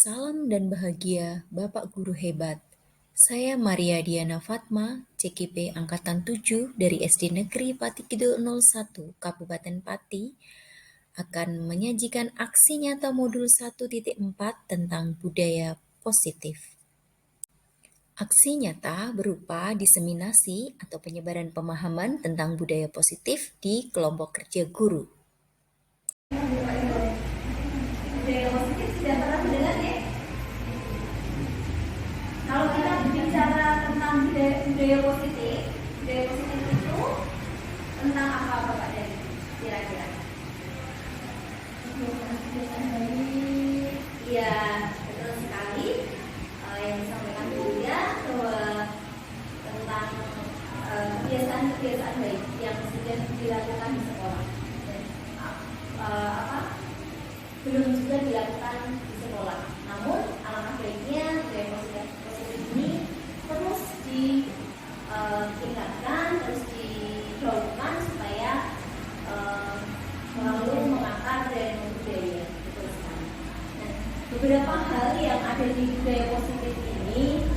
Salam dan bahagia, Bapak Guru hebat. Saya Maria Diana Fatma, CKP Angkatan 7 dari SD Negeri Pati Kidul 01, Kabupaten Pati, akan menyajikan aksi nyata modul 1.4 tentang budaya positif. Aksi nyata berupa diseminasi atau penyebaran pemahaman tentang budaya positif di kelompok kerja guru. Budaya positif sudah pernah mendengar ya? Kalau kita bicara tentang budaya positif itu tentang apa Bapak dari kira-kira? Kebiasaan baik. Iya, betul sekali. Yang disampaikan Buya bahwa tentang kebiasaan baik yang sudah dilakukan di sekolah. Dan, belum juga dilakukan di sekolah. Namun alangkah baiknya budaya positif ini terus ditingkatkan, terus digaungkan supaya selalu mengakar dan budaya. Betul sekali. Nah, beberapa hal yang ada di budaya positif ini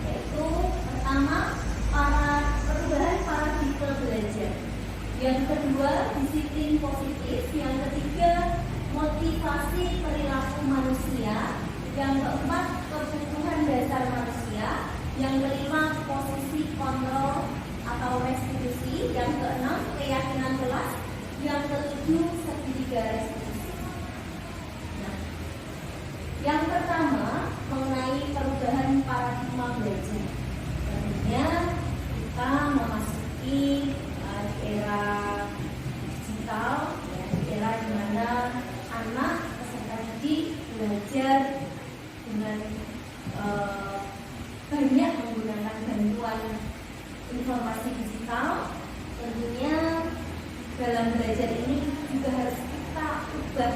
yaitu pertama perubahan paradigma belajar. Yang kedua disiplin positif. Yang ketiga motivasi perilaku manusia. Yang keempat kebutuhan dasar manusia. Yang kelima posisi kontrol atau restitusi. Yang keenam keyakinan kelas. Yang ketujuh segitiga restitusi. Nah, yang pertama mengenai perubahan paradigma belajar. Tentunya kita memasuki era digital, ya, di era di mana anak peserta didik belajar dengan banyak menggunakan bantuan informasi digital. Tentunya dalam belajar ini juga harus kita ubah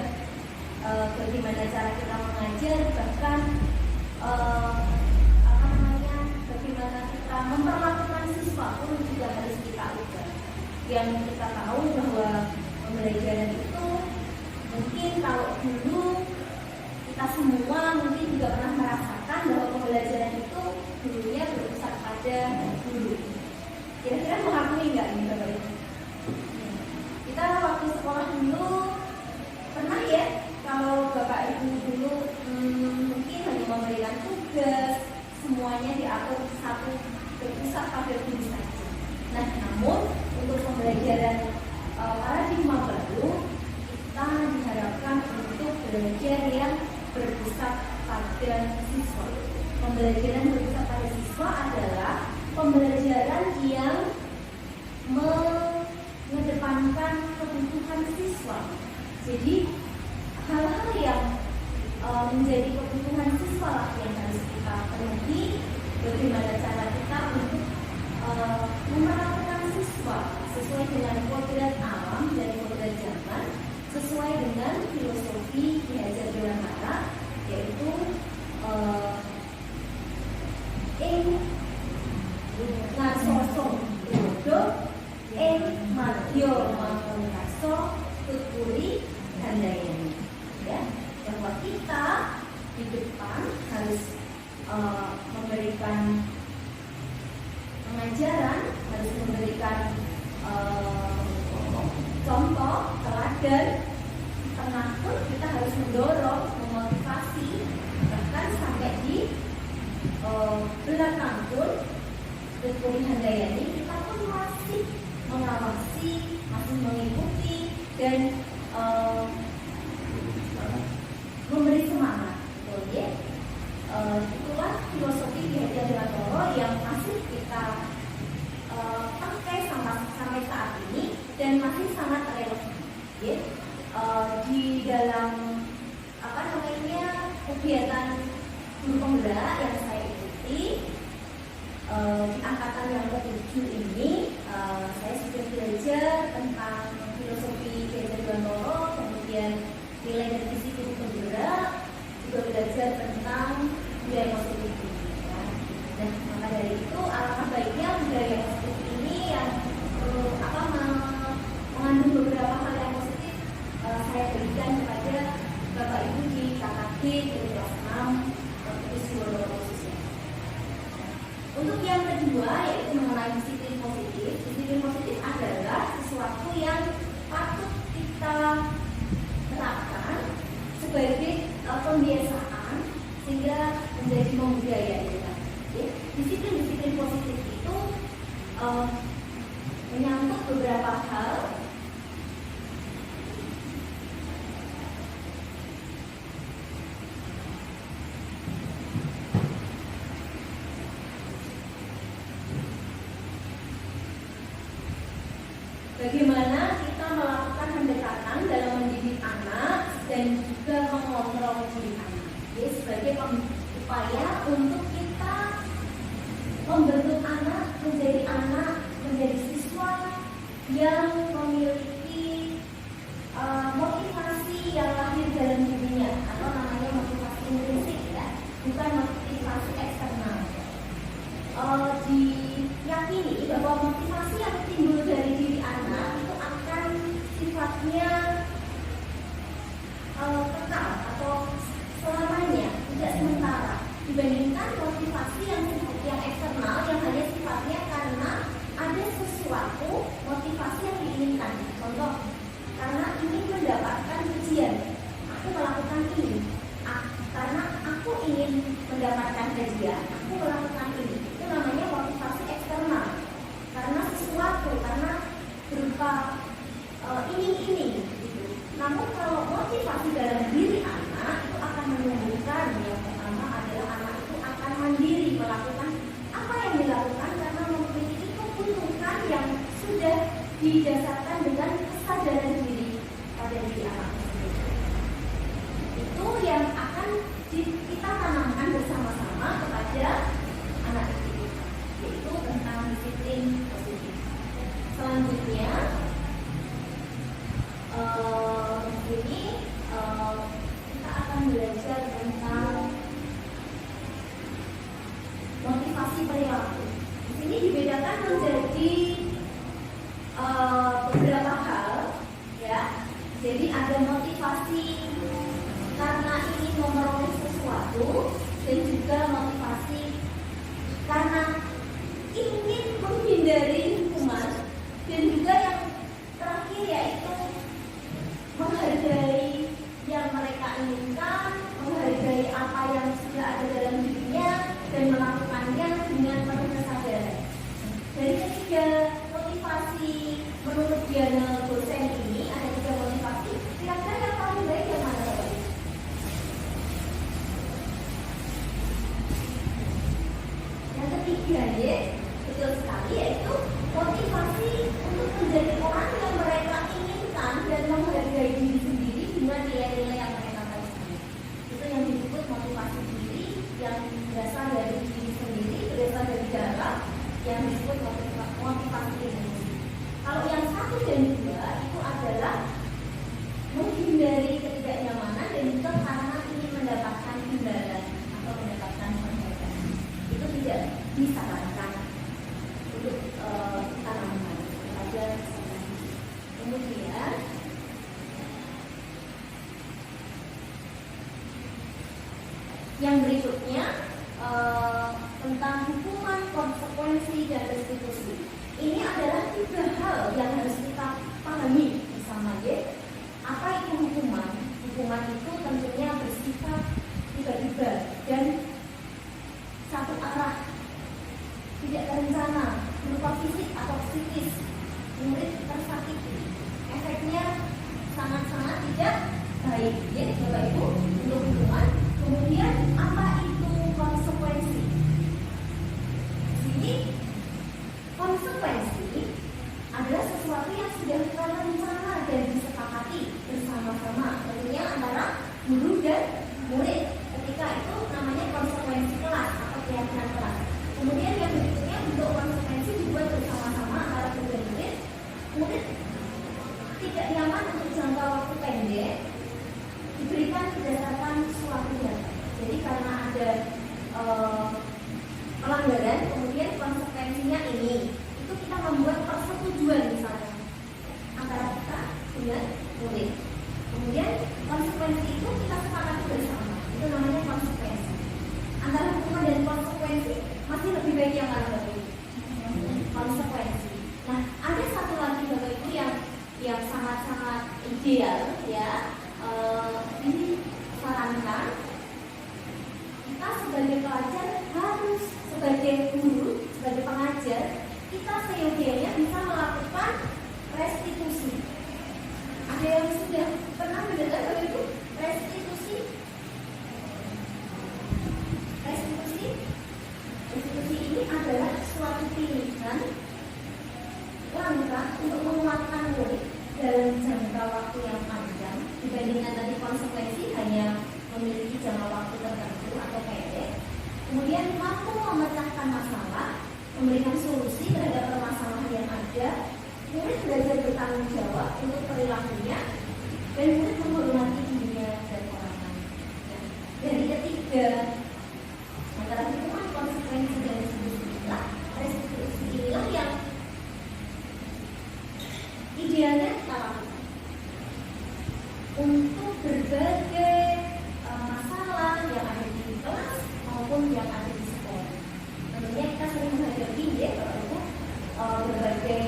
bagaimana cara kita mengajar, bahkan bagaimana kita memperlakukan siswa pun juga harus kita ubah. Yang kita tahu bahwa pembelajaran itu mungkin kalau dulu kita semua mungkin juga pernah merasakan bahwa pembelajaran itu dulunya berpusat pada guru. Kira-kira mengakui nggak nih Bapak Ibu? Kita waktu sekolah dulu pernah ya, kalau Bapak Ibu dulu mungkin hanya memberikan tugas, semuanya diatur satu berpusat pada guru saja. Nah, namun untuk pembelajaran paradigma baru, kita diharapkan untuk belajar yang berpusat pada siswa. Pembelajaran berpusat pada siswa adalah pembelajaran yang mengedepankan kebutuhan siswa. Jadi hal-hal yang menjadi kebutuhan siswa lah yang harus kita penuhi. Bagaimana cara kita untuk memperlakukan siswa sesuai dengan kodrat alam dan kodrat zaman, sesuai dengan filosofi Ki Hajar Dewantara, yaitu ing ngasoso dodo ing madya mangkaso tuturi handayani. Ya, bahwa kita di depan harus memberikan pengajaran, harus memberikan contoh, teladan. Di tengah pun kita harus mendorong, memotivasi, bahkan sampai di belakang pun Tuturi Handayani kita pun masih mengawasi, masih mengikuti dan memberi semangat. Oke, itulah filosofi Ki Hajar Dewantara yang masih kita pakai sampai saat ini dan masih sangat relevan. Ya. Di dalam kegiatan guru penggerak yang saya ikuti di angkatan yang ke-7 ini, saya sudah belajar tentang filosofi Ki Hajar Dewantara, kemudian nilai dan visi guru penggerak, juga belajar tentang budaya positif. Dan maka dari itu alangkah baiknya budaya positif ini yang mengandung beberapa hal yang positif saya berikan kepada Bapak Ibu di KKG, di kelas dalam psikologis. Untuk yang kedua yaitu mengenai disiplin positif. Disiplin positif adalah sesuatu yang patut kita terapkan sebagai pembiasaan sehingga menjadi budaya kita. Disiplin positif itu menyangkut beberapa hal. Bagaimana kita melakukan pendekatan dalam mendidik anak dan juga mengontrol diri anak. Jadi sebagai upaya untuk kita membentuk anak menjadi siswa yang memiliki motivasi yang lahir dalam dirinya atau namanya motivasi intrinsik ya, bukan motivasi eksternal. Diyakini bahwa motivasi yang timbul dari diri anak itu akan sifatnya kekal atau selamanya, tidak sementara, dibandingkan motivasi yang eksternal yang hanya sifatnya karena ada sesuatu motivasi yang diinginkan. Contoh, karena ingin mendapatkan pujian, aku melakukan ini. Karena aku ingin mendapatkan hadiah, aku melakukan ini. Itu namanya motivasi eksternal. Karena sesuatu, karena berupa ini. Gitu. Namun kalau motivasi dalam diri anak itu akan menumbuhkan, yang pertama adalah anak itu akan mandiri melakukan apa yang dilakukan karena memiliki kebutuhan yang sudah didasarkan dengan kesadaran diri pada diri anak tersebut. Itu yang akan kita tanamkan bersama-sama kepada anak itu, yaitu tentang disiplin positif. Selanjutnya, ini kita akan belajar tentang motivasi perilaku. Di sini dibedakan menjadi beberapa hal, ya. Jadi ada motivasi karena ingin memperoleh sesuatu dan juga motivasi karena ingin menghindari hukuman dan juga yang terakhir yaitu menghargai yang mereka inginkan, menghargai apa yang sudah ada dalam dirinya dan melakukannya dengan penuh kesadaran. Dari ketiga motivasi menurut Diana dosen ini ada 3 motivasi. Kira-kira yang paling baik yang mana? Yang ketiga ya, betul sekali, yaitu motivasi untuk menjadi orang yang mereka inginkan dan menghargai diri sendiri dengan nilai-nilai yang mereka miliki. Itu yang disebut motivasi diri yang berasal dari diri sendiri, berasal dari dalam, yang disebut motivasi diri. Kalau yang 1 dan 2 itu adalah menghindari ketidaknyamanan dan juga karena ingin mendapatkan imbalan atau mendapatkan penghargaan. Itu tidak disarankan untuk tanaman pada kemudian yang berikutnya tentang hukuman, konsekuensi, dan restitusi. Ini adalah 3 hal yang harus kita pahami bersama ya. Apa itu hukuman? Hukuman itu tentunya bersifat tiba-tiba dan satu arah, tidak terencana, berupa fisik atau psikis. Murid tersakiti, efeknya sangat-sangat tidak baik ya Bapak Ibu untuk hukuman. Kemudian apa itu konsekuensi? Jadi konsekuensi adalah sesuatu yang sudah terencana dan disepakati bersama-sama tentunya antara sebagai guru, sebagai pengajar, kita seyogianya bisa melakukan restitusi. Ada yang sudah pernah mendengar bahwa itu restitusi? Restitusi ini adalah suatu pilihan langkah untuk menguatkan murid dalam jangka waktu yang panjang dibandingkan tadi konsekuensi hanya memiliki jangka waktu tertentu atau pendek. Kemudian mampu memecahkan masalah, memberikan solusi terhadap permasalahan yang ada. Murid belajar bertanggung jawab untuk perilakunya dan murid menghormati dirinya dan orang lain. Dari ketiga antara hukuman, konsekuensi dan restitusi inilah yang idealnya kita lakukan untuk berbagai masalah yang ada di kelas maupun yang ada di sekolah. Tentunya kita sering menghadapi berbagai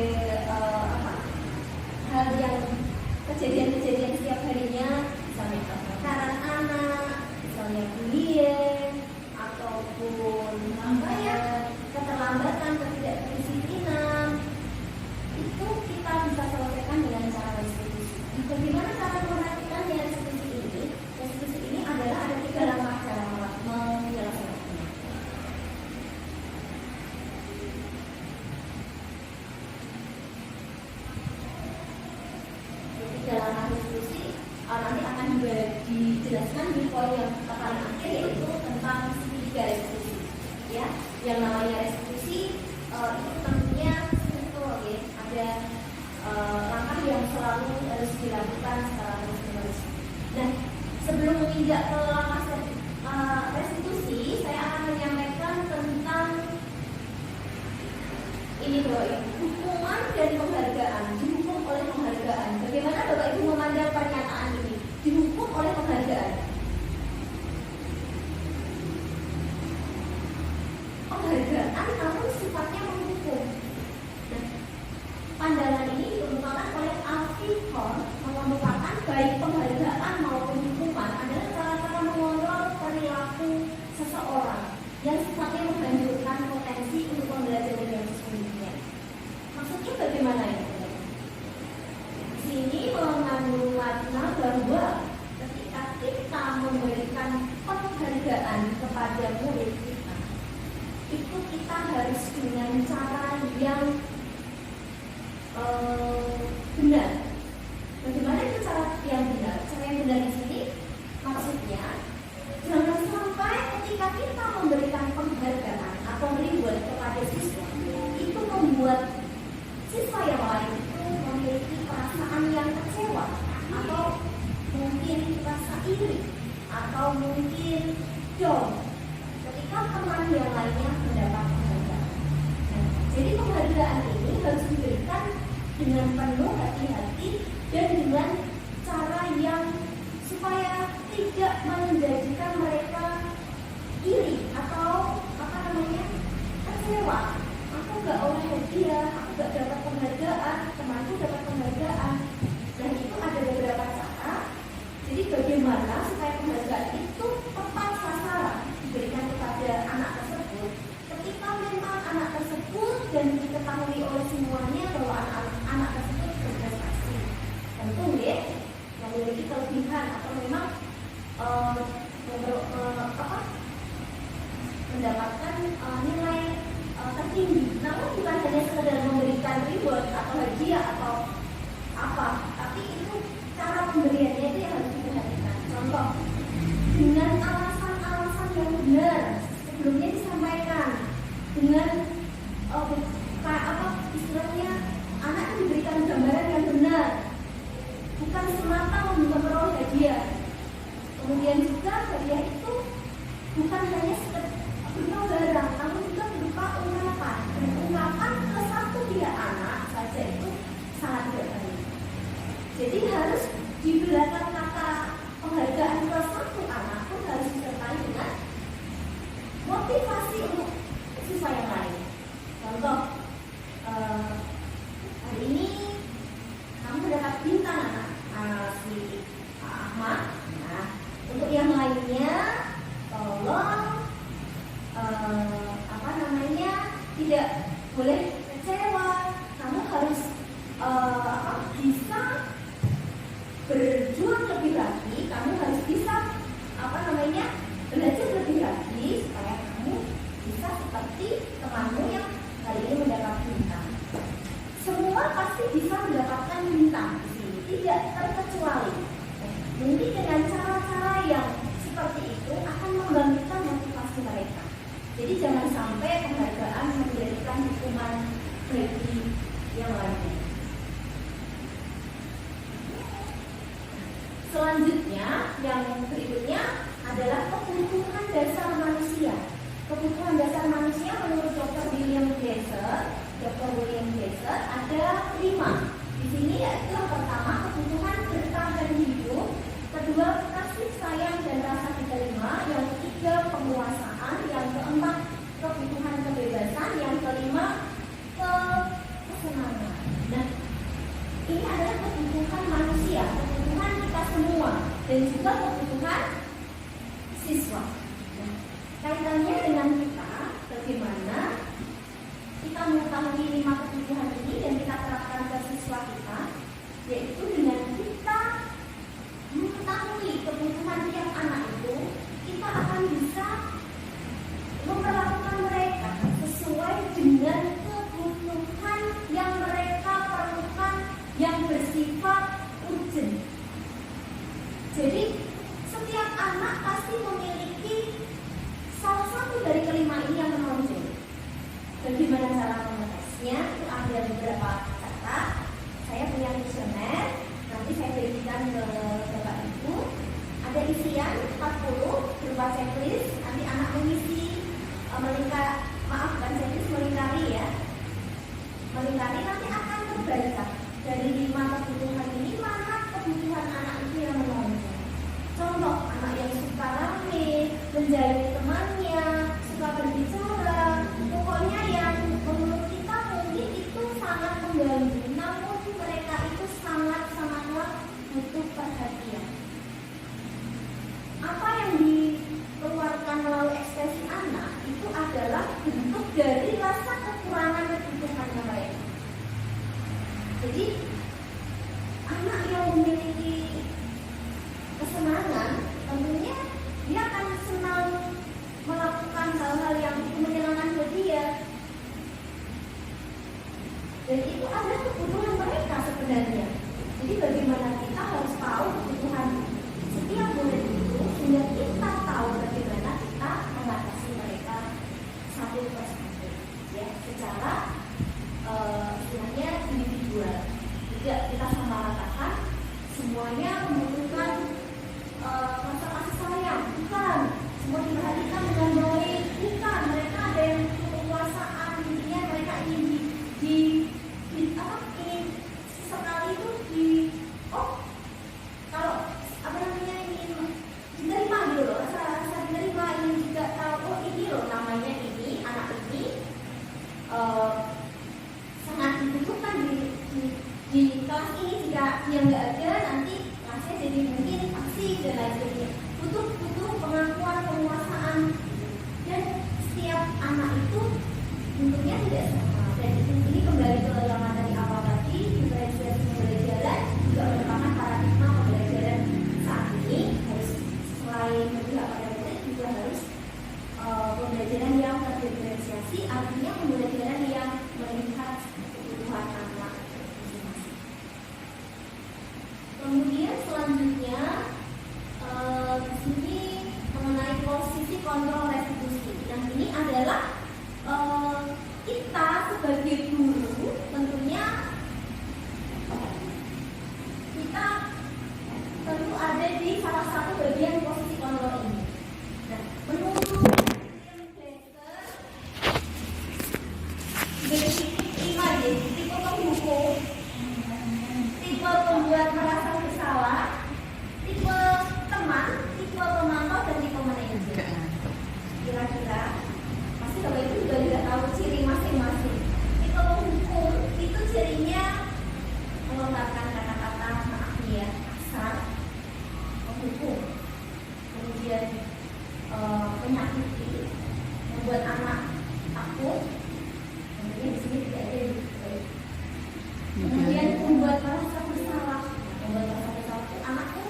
hal yang kejadian-kejadian setiap harinya, misalnya kebakaran anak, misalnya bullying, ataupun keterlambatan, ketidakdisiplinan. Itu kita bisa selesaikan dengan cara restitusi. Bagaimana cara memperhatikannya restitusi ini? Restitusi ini adalah ada 3 langkah dalam menyelesaikannya. Dalam restitusi nanti akan dijelaskan di poin yang paling akhir, yaitu tentang segitiga restitusi. Ya, yang namanya restitusi itu tentunya struktur, ya. Ada langkah yang selalu harus dilakukan secara terus-menerus. Nah, sebelum menginjak ke langkah restitusi, saya akan menyampaikan tentang ini Bapak Ibu, hukuman dan penghargaan. Dihukum oleh penghargaan. Bagaimana Bapak Ibu memandang pernyataan ini? Dihukum oleh penghargaan. Penghargaan namun sifatnya menghukum. Nah, pandangan ini dikemukakan oleh Alfie Horn, mengemukakan baik penghargaan maupun hukuman adalah cara-cara mengontrol perilaku seseorang yang sifatnya menghancurkan potensi untuk pembelajaran yang sesungguhnya. Maksudnya bagaimana ini? Di sini mengandung makna bahwa ketika kita memberikan penghargaan kepada murid kita, itu kita harus dengan cara yang benar. Bagaimana itu cara yang benar? Cara yang benar di sini maksudnya jangan sampai ketika kita memberikan penghargaan atau reward kepada siswa itu membuat siswa yang lain itu memiliki perasaan yang kecewa atau mungkin rasa iri atau mungkin down ketika teman yang lainnya mendapat penghargaan. Nah, jadi penghargaan ini harus diberikan dengan penuh hati-hati dan dengan cara yang supaya tidak menjadikan mereka iri atau kecewa. Aku gak oleh hadiah, aku gak dapat penghargaan, temanku dapat penghargaan. Dan itu ada beberapa cara. Jadi bagaimana supaya penghargaan itu tepat sasaran diberikan kepada anak tersebut ketika memang anak tersebut dan diketahui oleh semuanya bahwa anak tersebut berprestasi. Tentu ya, memiliki kelebihan atau memang mendapatkan nilai tertinggi. Namun bukan hanya sekedar memberikan reward atau hadiah atau apa, tapi itu cara pemberiannya itu yang harus diperhatikan. Contoh, dengan alasan-alasan yang benar sebelumnya disampaikan, dengan istilahnya anak diberikan gambaran yang benar, bukan semata memperoleh hadiah. Kemudian juga hadiah itu bukan hanya berupa barang, namun juga berupa ungkapan. Dan ungkapan ke satu pihak anak saja itu sangat berbahaya. Jadi harus di belakang kata penghargaan ke satu anak pun harus disertai dengan motivasi untuk siswa yang lain. Jadi jangan sampai penghargaan menjadikan hukuman bagi yang lainnya. Selanjutnya, yang berikutnya adalah kebutuhan dasar manusia. Kebutuhan dasar manusia menurut Dr. William Glasser ada 5. Di sini yaitu yang pertama kebutuhan bertahan hidup, kedua kasih sayang dan rasa diterima, yang ketiga penguasaan, yang keempat kebutuhan kebebasan, yang kelima kesenangan. Nah, ini adalah kebutuhan manusia, kebutuhan kita semua, dan juga kebutuhan siswa. Nah, kaitannya dengan kita, bagaimana kita mengetahui 5 kebutuhan ini dan kita terapkan ke siswa kita, yaitu dengan kita mengetahui kebutuhan tiap anak itu, kita akan bisa memperlakukan mereka sesuai dengan kebutuhan yang mereka perlukan yang bersifat urgent. Jadi setiap anak pasti memiliki salah satu dari kelima ini yang menonjol. Bagaimana cara mengetesnya? Itu ada beberapa cara. Saya punya kuesioner, nanti saya berikan ke Bapak Ibu. Ada isian 40 berupa checklist. Nanti anak mengisi melingkari ya. Melingkari nanti akan terbaca dari 5 kebutuhan ini mana kebutuhan anak itu yang menonjol. Contoh, anak yang suka rame, menjadi temannya, suka berbicara, pokoknya yang menurut kita mungkin itu sangat mengganggu, namun mereka itu sangat-sangatlah butuh perhatian. Apa yang dikeluarkan melalui ekspresi anak itu adalah bentuk dari rasa kekurangan kebutuhannya mereka. Jadi anak yang memiliki kesenangan, tentunya dia akan senang melakukan hal-hal yang menyenangkan bagi dia. Dan itu adalah kebutuhan mereka sebenarnya. Jadi bagaimana kita harus tahu kebutuhan setiap murid itu, sehingga kita tahu bagaimana kita mengatasi mereka satu persatu, ya, secara istilahnya individual. Tidak kita samaratakan semuanya membutuhkan rasa kasih sayang, bukan. Semua diperhatikan dengan baik, bukan. Mereka ada yang kekuasaan, intinya mereka ingin ingin sekali itu kalau ingin diterima gitu loh, rasa diterima, ingin juga tahu, oh ini loh namanya ini, anak ini sangat dibutuhkan di kelas ini. Jika dia nggak ada, nanti kelasnya jadi mungkin aksi dan lain sebagainya. Butuh pengakuan, penguasaan, dan setiap anak itu bentuknya tidak sama. Dan ini kembali ke yang dari awal tadi, diferensiasi pembelajaran juga merupakan paradigma pembelajaran saat ini. Harus selain berpihak pada murid juga harus pembelajaran yang terdiferensiasi, artinya pembelajaran yang melihat kebutuhan anak. Kemudian selanjutnya di sini mengenai posisi kontrol restitusi. Yang ini adalah kita sebagai guru tentunya kita tentu ada di salah satu bagian posisi kontrol ini. Nah, menurut William Glasser, dari tipe 5 ya, tipe penghukum, tipe pembuat merasa bersalah, tipe teman, tipe pemantau, dan tipe manajer. Kira-kira pasti Bapak Ibu juga tidak tahu ciri masing-masing. Tipe penghukum itu cirinya melontarkan kata-kata maaf ya, kasar, menghukum, kemudian menyakiti, membuat anak takut. Kemudian di sini tidak ada yang baik. Kemudian membuat merasa bersalah. Membuat merasa bersalah itu anak tuh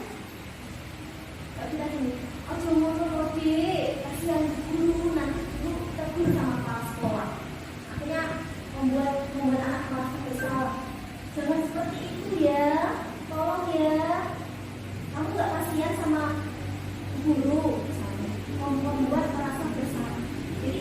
kalau kita gini, oh cuma roti, kasihan guru, nanti guru tegur sama kepala sekolah. Akhirnya membuat anak merasa bersalah. Jangan seperti itu ya, tolong ya. Kamu nggak kasihan sama guru, misalnya, membuat merasa bersalah. Jadi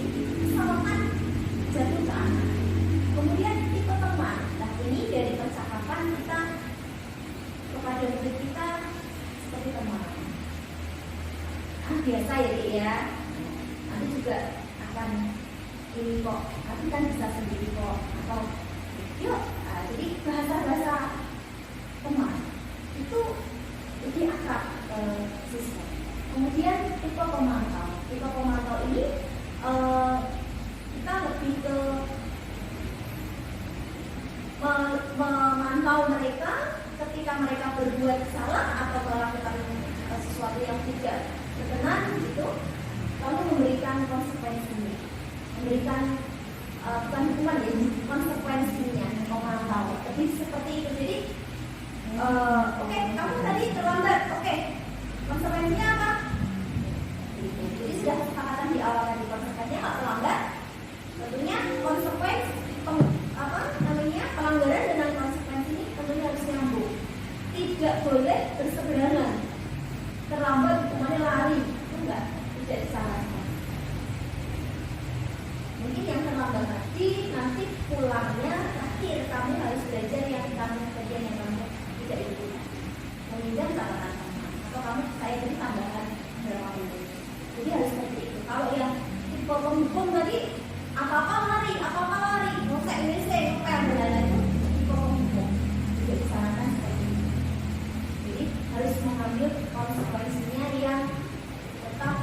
nanti juga akan ini kok, nanti kan bisa sendiri kok, atau yuk. Jadi bahasa-bahasa teman itu lebih akrab siswa. Kemudian tipe pemantau ini kita lebih ke memantau mereka ketika mereka berbuat salah atau melakukan sesuatu yang tidak berkenan gitu, lalu memberikan konsekuensinya, memberikan bukan hukuman ya, konsekuensinya, memantau. Jadi seperti itu. Jadi oke, kamu tadi terlambat, oke, konsekuensinya apa? Jadi sudah kesepakatan di awal tadi, konsekuensinya kalau terlambat, tentunya konsekuensi pelanggaran dengan konsekuensi ini tentunya harus nyambung. Tidak boleh berseberangan. Terlambat hukumannya lari, itu tidak disarankan. Mungkin yang terlambat tadi nanti pulangnya akhir kamu harus belajar yang bagian yang kamu tidak ikuti, meminjam catatan teman, atau kamu saya beri tambahan berapa minggu. Jadi harus seperti itu. Kalau yang tipe penghukum tadi apa-apa lari, ngosek ngosek ngepel dan itu tipe penghukum, tidak disarankan seperti itu. Jadi harus mengambil konsekuensinya yang tetap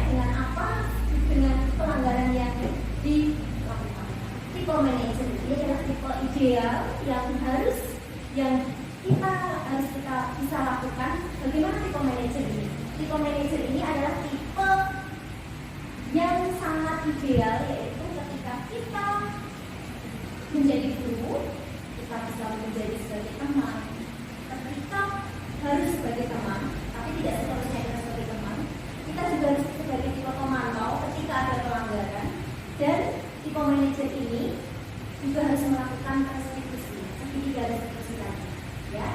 dengan apa, dengan pelanggaran yang dilakukan. Tipe manajer ini adalah tipe ideal yang kita harus bisa lakukan. Bagaimana tipe manajer ini? Tipe manajer ini adalah tipe yang sangat ideal, yaitu ketika kita menjadi guru, kita bisa menjadi sebagai teman. Ketika harus sebagai teman, tapi tidak seharusnya kita sebagai teman. Kita juga harus sebagai tipe pemantau ketika ada pelanggaran, dan tipe manajer ini juga harus melakukan restitusi, segitiga restitusi tadi. Ya,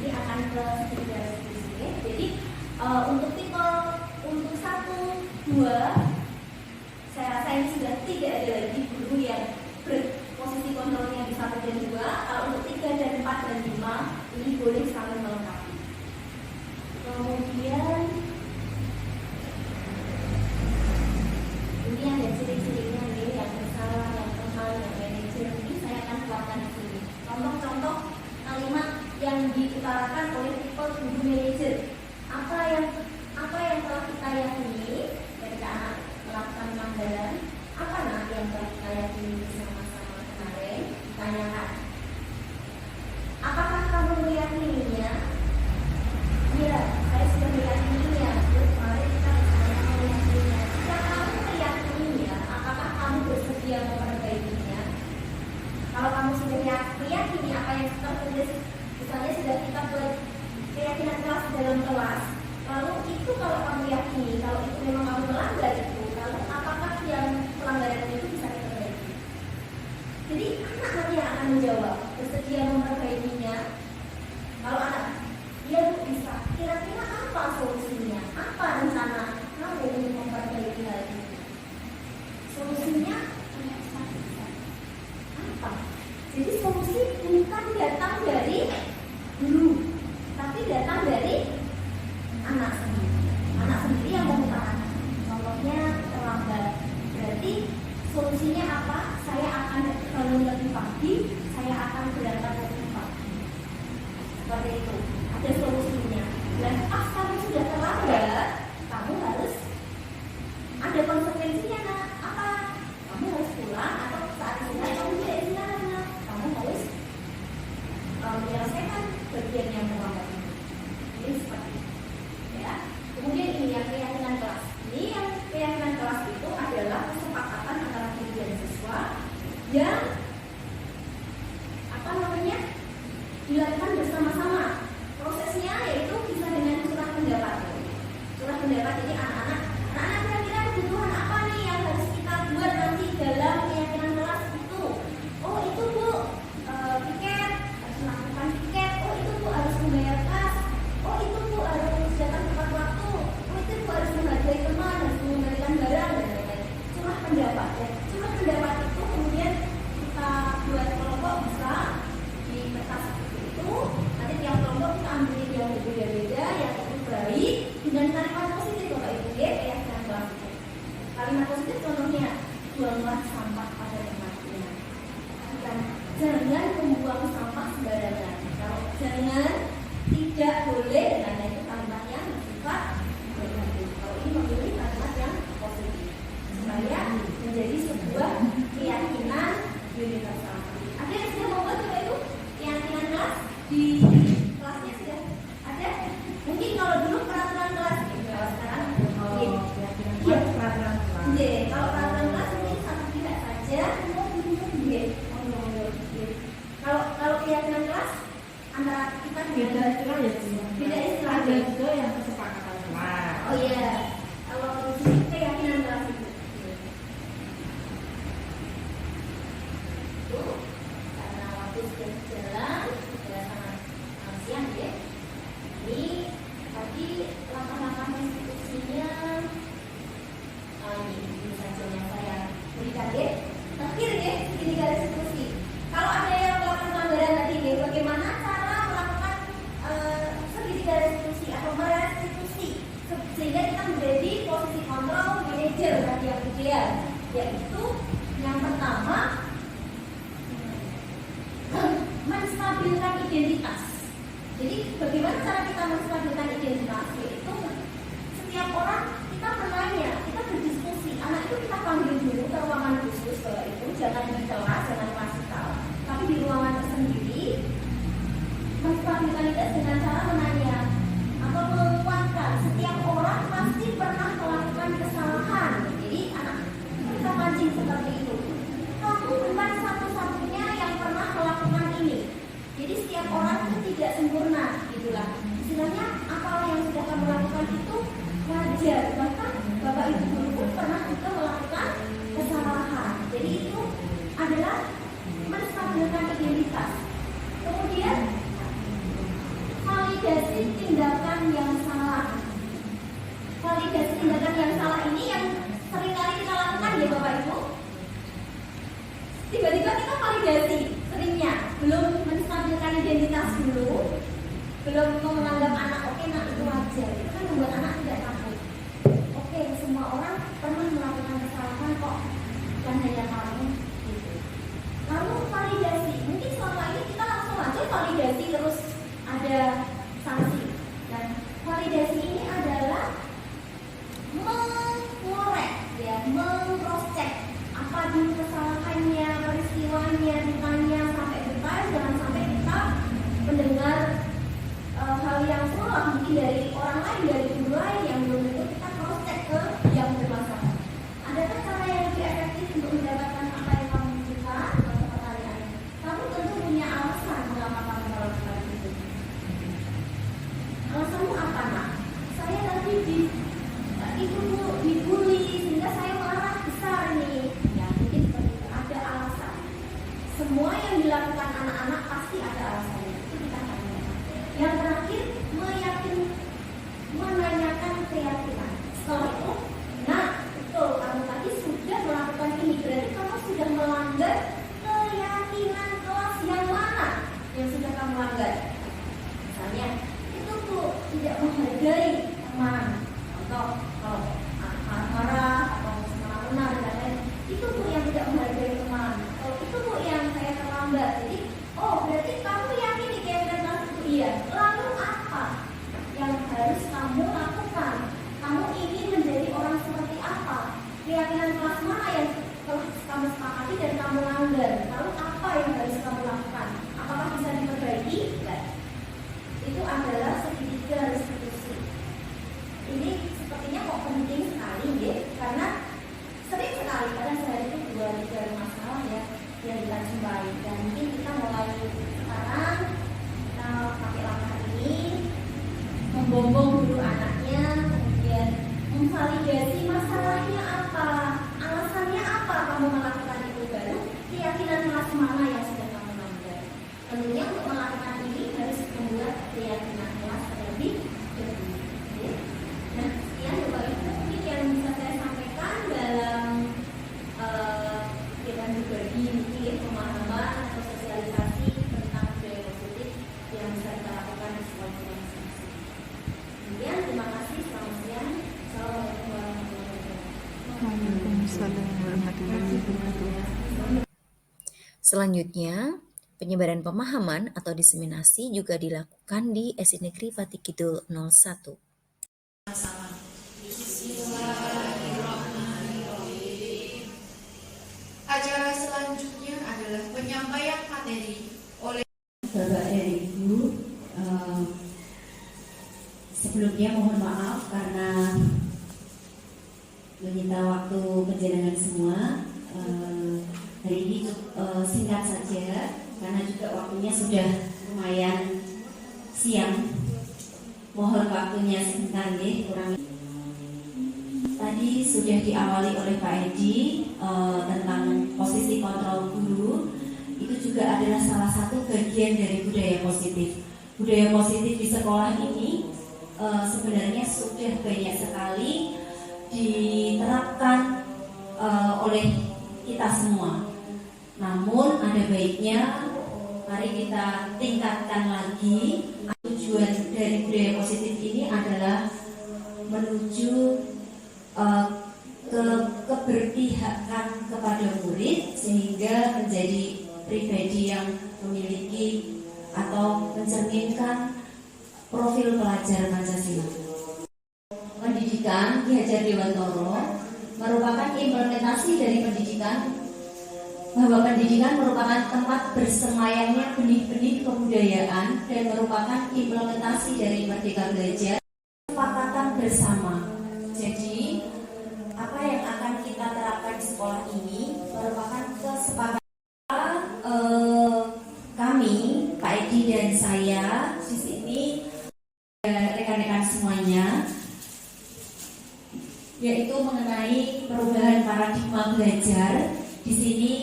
ini akan ke segitiga restitusi. Jadi untuk tipe untuk 1, 2, saya rasa ini sudah tidak ada lagi guru yang berposisi kontrolnya di 1 dan 2. Kalau untuk 3 dan 4 dan 5 ini boleh saling melengkapi. Kemudian ini ada ciri-cirinya nih, yang bersalah, yang kenal, yang manajer. Ini saya akan keluarkan di sini. Contoh-contoh kalimat yang diutarakan oleh tipe guru manajer. Apa yang telah kita yakini ketika anak melakukan pelanggaran? Apa nanti yang telah kita yakini bersama-sama kemarin? Ditanyakan. Apakah kamu meyakininya? Iya, saya sudah meyakininya. Mari kita meyakininya. Jika kamu meyakininya, apakah kamu bersedia memperbaikinya? Kalau kamu sudah meyakini apa yang tertulis, misalnya sudah kita buat keyakinan kelas dalam kelas, lalu itu kalau kamu yakini, kalau itu memang kamu melanggar itu, lalu apakah yang pelanggaran itu bisa diperbaiki? Jadi anak nanti yang akan menjawab, bersedia memperbaikinya. Kalau anak, dia bisa, kira-kira apa solusinya? Apa rencana kamu untuk memperbaiki hal itu? Solusinya apa? Jadi solusi bukan datang dari guru, tapi datang dari anak sendiri. Anak sendiri yang mengutarakan. Contohnya terlambat. Berarti solusinya apa? Saya akan bangun lebih pagi, saya akan berangkat lebih pagi. Seperti itu. Ada solusinya. Dan pas kamu sudah terlambat, kamu harus ada konsekuensinya. Nah, apa? Kamu harus pulang atau saat istirahat kamu tidak istirahat. Nah, kamu harus menyelesaikan bagian yang terlambat itu. Ini seperti itu. Ya. Kemudian ini yang keyakinan kelas. Ini yang keyakinan kelas itu adalah kesepakatan antara guru dan siswa yang dilakukan bersama-sama. Prosesnya yaitu bisa dengan surat pendapat. Surat pendapat ini anak-anak kira-kira kebutuhan apa nih yang harus kita buat nanti dalam keyakinan kelas itu. Oh itu Bu, tiket, harus melakukan tiket. Oh itu Bu harus membayar kas. Oh itu Bu harus dengan kalimat positif Bapak Ibu ya, keyakinan kelas itu. Kalimat positif contohnya, buanglah sampah pada tempatnya. Jangan membuang sampah sembarangan. Kalau jangan, tidak boleh, dan itu kalimat yang bersifat negatif. Kalau ini memilih kalimat yang positif supaya menjadi sebuah keyakinan universal. Ada yang sudah membuat Bapak Ibu keyakinan kelas di kelasnya sudah ada? Mungkin kalau dulu peraturan kelas, kalau sekarang peraturan kelas. kalau peraturan kelas mungkin satu pihak saja. Kalau keyakinan kelas antara kita Beda istilah ya, beda istilah. ada juga yang kesepakatan kelas. Oh iya, kalau itu keyakinan kelas itu karena waktu sudah berjalan, sudah sangat siang ya. Ini tadi langkah-langkah institusinya ini saja yang saya berikan ya. Terakhir ya, ini garis diskusi. Kalau ada yang melakukan pelanggaran tadi ya, bagaimana cara melakukan segitiga restitusi atau merestitusi sehingga kita menjadi posisi kontrol manajer tadi yang ideal, yaitu yang pertama menstabilkan identitas. Jadi bagaimana cara kita menstabilkan identitas? Yaitu setiap orang kita menanya, kita berdiskusi. Anak itu kita panggil dulu ke ruangan khusus, Bapak Ibu, jangan di kelas, jangan klasikal, tapi di ruangan tersendiri. Menstabilkan identitas dengan cara menanya atau menguatkan setiap orang pasti pernah melakukan kesalahan. Jadi anak kita pancing seperti itu. Kamu bukan satu-satunya yang pernah melakukan ini. Jadi setiap orang itu tidak sempurna, gitulah. Istilahnya apa yang sudah kamu lakukan itu wajar. Bahkan Bapak Ibu guru pun pernah juga melakukan kesalahan. Jadi itu adalah menstabilkan identitas. Kemudian validasi tindakan yang salah. Validasi tindakan yang salah ini yang seringkali kita lakukan ya Bapak Ibu. Tiba-tiba kita validasi seringnya, belum menstabilkan identitas dulu, belum menganggap anak oke, nak itu wajar. Itu kan membuat anak tidak takut. Oke, semua orang pernah melakukan kesalahan kok, bukan hanya kamu. Gitu. Lalu validasi, mungkin selama ini kita langsung aja validasi terus ada sanksi. Dan validasi ini adalah mengorek, ya, meng-cross-check apa dulu kesalahannya, peristiwanya, ditanya sampai detail, jangan sampai kita mendengar hal yang salah mungkin dari orang lain, dari guru lain yang belum tentu kita cross-check ke yang bermasalah. Adakah cara yang lebih efektif untuk mendapatkan apa yang kamu butuhkan? Atau pertanyaan, kamu tentu punya alasan mengapa kamu melakukan itu. Alasanmu apa, nak? Saya tadi dibully sehingga saya marah besar nih. Ya mungkin seperti itu, ada alasan. Semua yang dilakukan anak-anak pasti ada alasannya. Itu kita tanya. Yang terakhir, menanyakan keyakinan. Setelah itu, nah betul, kamu tadi sudah melakukan ini, berarti kamu sudah melanggar keyakinan kelas yang mana yang sudah kamu langgar. Misalnya, itu tuh tidak menghargai teman. Contoh, kalau marah atau marah dan lain-lain, itu tuh yang tidak menghargai teman. Kalau itu tuh yang saya terlambat. Jadi, oh berarti kamu yakin nih keyakinan kelas itu iya. Lalu apa yang harus kamu lakukan? Kamu ingin menjadi orang seperti apa? Keyakinan kelas mana yang telah kamu sepakati dan kamu langgar? Lalu apa yang harus kamu lakukan? Apakah bisa diperbaiki? Tidak. Itu adalah segitiga restitusi. Ini sepertinya kok penting sekali ya, karena sering sekali kadang sehari itu 2-3 masalah ya yang kita jumpai. Dan mungkin kita mulai sekarang kita pakai langkah ini, membombong dulu anaknya, kemudian memvalidasi masalahnya apa, alasannya apa kamu melakukan itu, baru keyakinan kelas mana yang sudah kamu langgar. Tentunya untuk melakukan ini harus membuat keyakinan kelas terlebih dahulu. Nah, sekian Bapak Ibu mungkin yang bisa saya sampaikan dalam kegiatan berbagi mungkin pemahaman atau sosialisasi tentang budaya positif yang bisa kita lakukan di sekolah masing-masing. Kemudian terima kasih, selamat Waalaikumsalam warahmatullahi wabarakatuh. Selanjutnya, penyebaran pemahaman atau diseminasi juga dilakukan di SD Negeri Pati Kidul 01. Acara selanjutnya adalah penyampaian materi oleh Bapak dan Ibu. Sebelumnya mohon maaf karena menyita waktu penjenengan semua. Hari ini singkat saja karena juga waktunya sudah lumayan siang. Mohon waktunya sebentar nih, kurang. Tadi sudah diawali oleh Pak Edi tentang posisi kontrol guru. Itu juga adalah salah satu bagian dari budaya positif. Budaya positif di sekolah ini sebenarnya sudah banyak sekali diterapkan oleh kita semua. Namun ada baiknya mari kita tingkatkan lagi. Tujuan dari budaya positif ini adalah menuju keberpihakan kepada murid sehingga menjadi pribadi yang memiliki atau mencerminkan profil pelajar Pancasila. Pendidikan Ki Hajar Dewantoro merupakan implementasi dari pendidikan, bahwa pendidikan merupakan tempat bersemayamnya benih-benih kebudayaan dan merupakan implementasi dari Merdeka Belajar, kesepakatan bersama. Jadi apa yang akan kita terapkan di sekolah ini merupakan kesepakatan kami, Pak Edi dan saya di sini, rekan-rekan semuanya, yaitu mengenai perubahan paradigma belajar. Di sini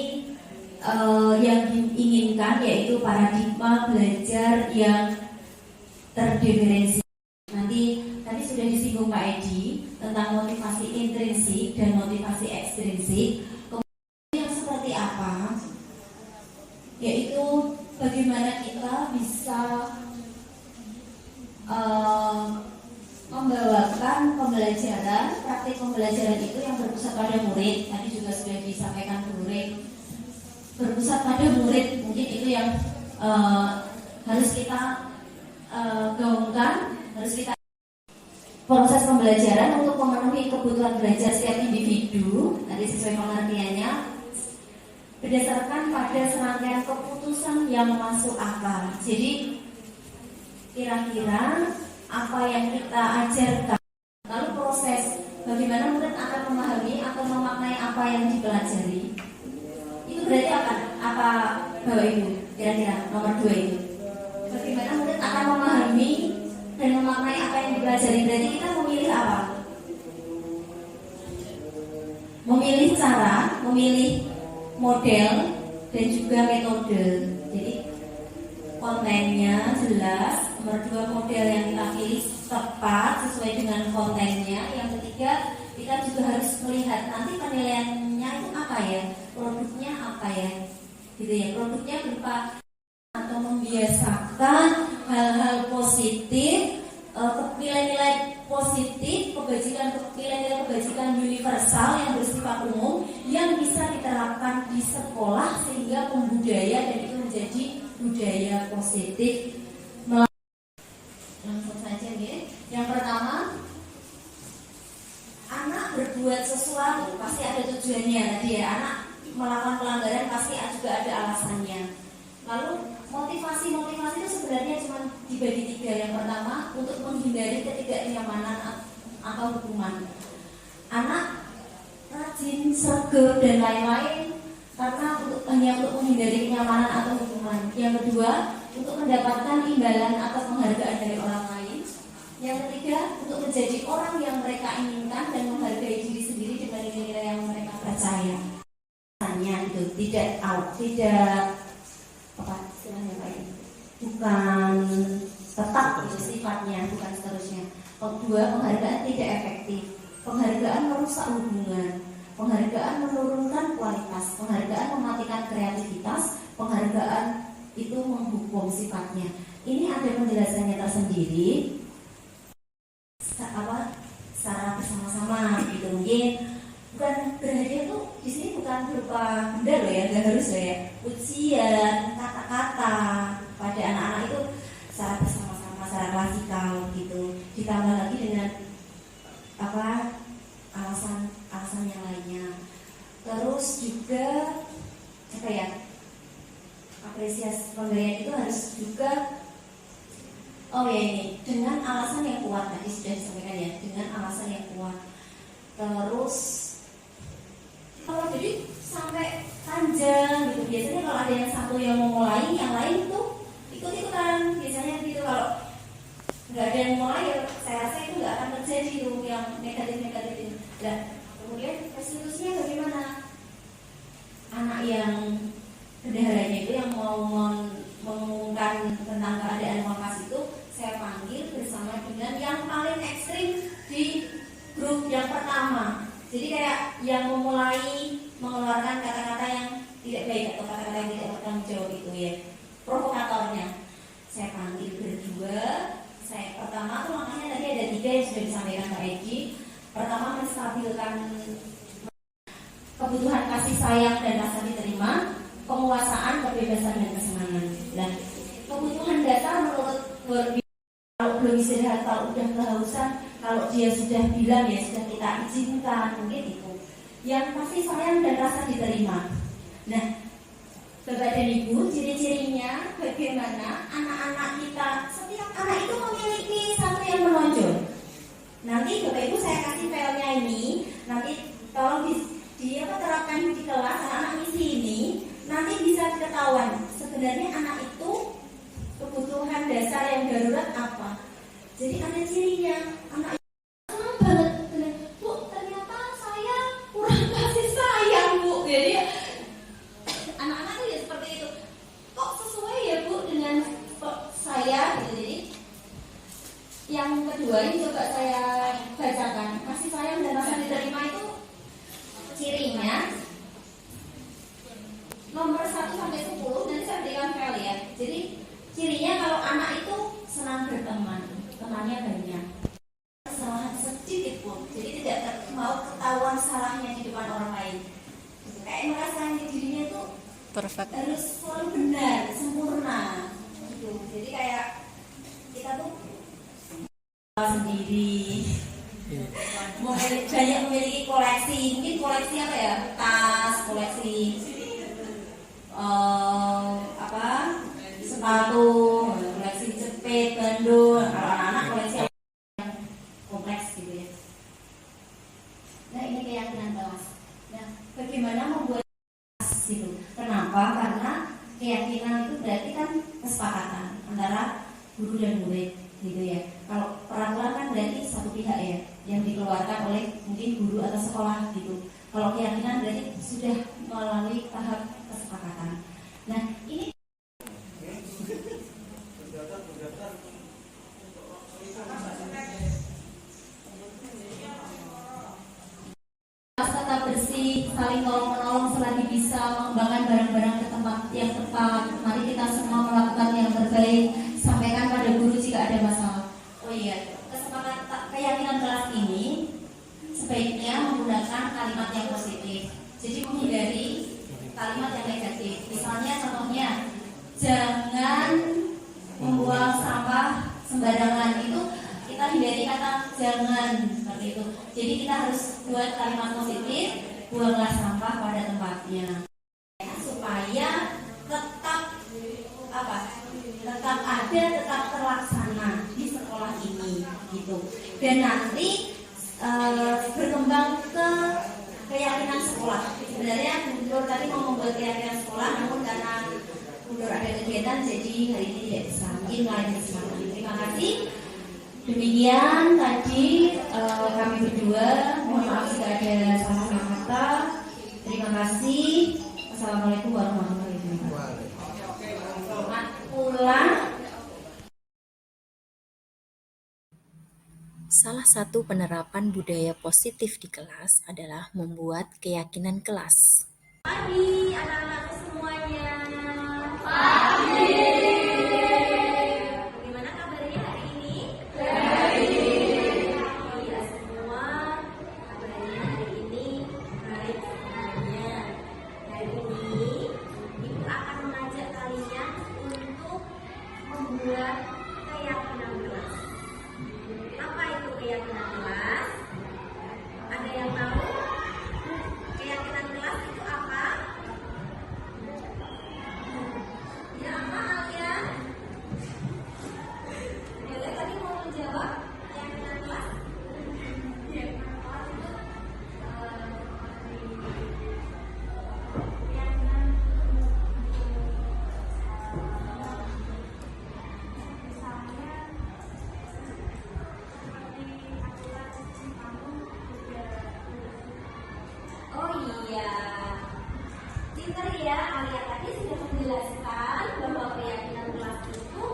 yang diinginkan yaitu paradigma belajar yang terdiferensiasi. Nanti tadi sudah disinggung Pak Edi tentang motivasi intrinsik dan motivasi ekstrinsik. Kemudian yang seperti apa? Yaitu bagaimana kita bisa membawakan pembelajaran, praktik pembelajaran itu yang berpusat pada murid. Tadi juga sudah disampaikan murid, berpusat pada murid. Mungkin itu yang harus kita gaungkan, harus kita proses pembelajaran untuk memenuhi kebutuhan belajar setiap individu. Tadi sesuai pengertiannya berdasarkan pada serangkaian keputusan yang masuk akal. Jadi kira-kira apa yang kita ajarkan, lalu proses bagaimana murid akan memahami atau memaknai apa yang dipelajari. Itu berarti apa Bapak Ibu? Kira-kira nomor 2 itu. Bagaimana murid akan memahami dan memaknai apa yang dipelajari. Berarti kita memilih apa? Memilih cara, memilih model dan juga metode. Jadi kontennya jelas. Nomor 2, model yang kita pilih tepat sesuai dengan kontennya. Yang ketiga, kita juga harus melihat nanti penilaiannya itu apa ya, produknya apa ya, gitu ya. Produknya berupa atau membiasakan hal-hal positif, nilai-nilai positif, nilai-nilai kebajikan universal yang bersifat umum yang bisa diterapkan di sekolah sehingga membudaya dan itu menjadi budaya positif. Langsung saja ya. Yang pertama, anak berbuat sesuatu pasti ada tujuannya tadi ya. Anak melakukan pelanggaran pasti juga ada alasannya. Lalu motivasi itu sebenarnya cuma dibagi 3. Yang pertama, untuk menghindari ketidaknyamanan atau hukuman. Anak rajin, sergap dan lain-lain karena hanya untuk menghindari kenyamanan atau hukuman. Yang kedua, untuk mendapatkan imbalan atau penghargaan dari orang lain. Yang ketiga, untuk menjadi orang yang mereka inginkan dan menghargai diri sendiri dengan nilai-nilai yang mereka percaya. Itu tidak apa istilahnya Pak ini? Bukan tetap itu sifatnya, bukan seterusnya. Kedua, penghargaan tidak efektif. Penghargaan merusak hubungan. Penghargaan menurunkan kualitas. Penghargaan mematikan kreativitas. Penghargaan itu menghukum sifatnya. Ini ada penjelasannya tersendiri. Secara bersama-sama gitu. Mungkin bukan berupa benda loh ya, nggak harus loh ya, ujian, kata-kata pada anak-anak itu secara bersama-sama, secara klasikal gitu, ditambah lagi dengan alasan yang lainnya. Terus juga apresiasi pemberian itu harus juga ini dengan alasan yang kuat, tadi sudah disampaikan ya, dengan alasan yang kuat. Terus kalau jadi sampai panjang gitu, biasanya kalau ada yang satu yang mau mulai, yang lain tuh ikut-ikutan biasanya gitu. Kalau nggak ada yang mulai ya saya rasa itu nggak akan terjadi tuh yang negatif itu. Dan kemudian restitusinya bagaimana? Anak yang bendaharanya itu yang mau mengumumkan tentang keadaan kompas itu saya panggil bersama dengan yang paling ekstrim di grup yang pertama. Jadi kayak yang memulai mengeluarkan kata-kata yang tidak baik atau kata-kata yang tidak bertanggung jawab itu ya, provokatornya. Saya panggil berdua. Saya pertama tuh makanya tadi ada 3 yang sudah disampaikan Pak Egi. Pertama, menstabilkan kebutuhan kasih sayang dan rasa diterima, penguasaan, kebebasan dan kesenangan. Dan kebutuhan dasar menurut kalau belum istirahat, kalau udah kehausan, kalau dia sudah bilang ya sudah kita izinkan, mungkin itu. Yang pasti sayang dan rasa diterima. Nah, Bapak dan Ibu, ciri-cirinya bagaimana anak-anak kita, setiap anak itu memiliki satu yang menonjol. Nanti Bapak Ibu saya kasih filenya ini, nanti tolong terapkan di kelas, anak-anak misi ini, nanti bisa ketahuan sebenarnya anak itu kebutuhan dasar yang darurat apa. Jadi ada cirinya, anak itu senang banget, Bu, ternyata saya kurang kasih sayang, Bu. Jadi anak-anak itu ya seperti itu. Kok sesuai ya, Bu, dengan saya gitu. Jadi yang kedua ini coba saya bacakan. Kasih sayang dan rasa diterima itu cirinya nomor 1 sampai 10, nanti saya berikan file ya. Jadi cirinya kalau anak itu senang berteman, temannya banyak, kesalahan sedikit pun, jadi tidak mau ketahuan salahnya di depan orang lain. Kayak merasa dirinya itu Perfect. harus selalu benar, sempurna gitu. Jadi kayak kita tuh sendiri banyak memiliki koleksi, mungkin koleksi apa ya, tas, koleksi sepatu, koleksi jepit, bandul. Kalau anak-anak koleksi yang kompleks gitu ya. Nah, ini keyakinan kelas. Nah, bagaimana membuat kelas gitu? Kenapa? Karena keyakinan itu berarti kan kesepakatan antara guru dan murid gitu ya. Kalau peraturan kan berarti satu pihak ya, yang dikeluarkan oleh mungkin guru atau sekolah gitu. Kalau keyakinan berarti sudah melalui tahap kesepakatan. Nah, ini tetap bersih, saling tolong-menolong selagi bisa, mengembangkan barang-barang ke tempat yang tepat. Mari kita semua melakukan yang terbaik. Sampaikan pada guru jika ada masalah. Oh iya, keyakinan kelas ini sebaiknya menggunakan kalimat yang positif. Jadi menghindari kalimat yang negatif. Misalnya contohnya, jangan membuang sampah sembarangan. Itu kita hindari kata jangan seperti itu. Jadi kita harus buat kalimat positif, buanglah sampah pada tempatnya supaya tetap ada, tetap terlaksana di sekolah ini gitu. Dan nanti berkembang ke keyakinan sekolah. Sebenarnya Mundur tadi mau membuat keyakinan sekolah, namun karena Mundur ada kegiatan jadi hari ini tidak bisa. Mungkin lain kesempatan. Terima kasih. Demikian tadi kami berdua. Mohon maaf jika ada salah kata. Terima kasih. Assalamualaikum warahmatullahi wabarakatuh. Selamat pulang. Salah satu penerapan budaya positif di kelas adalah membuat keyakinan kelas. Pagi anak-anak semuanya. Bagaimana kabarnya hari ini? Baik. Oh ya semua kabarnya hari ini baik semuanya. keyakinan kelas? Ada yang tahu? Keyakinan kelas itu apa? Ya apa Alia? Boleh tadi mau menjawab keyakinan kelas? Keyakinan kelas itu keyakinan misalnya seperti aturan kamu sudah. Oh iya, pintar ya. Alia tadi sudah menjelaskan bahwa keyakinan kelas itu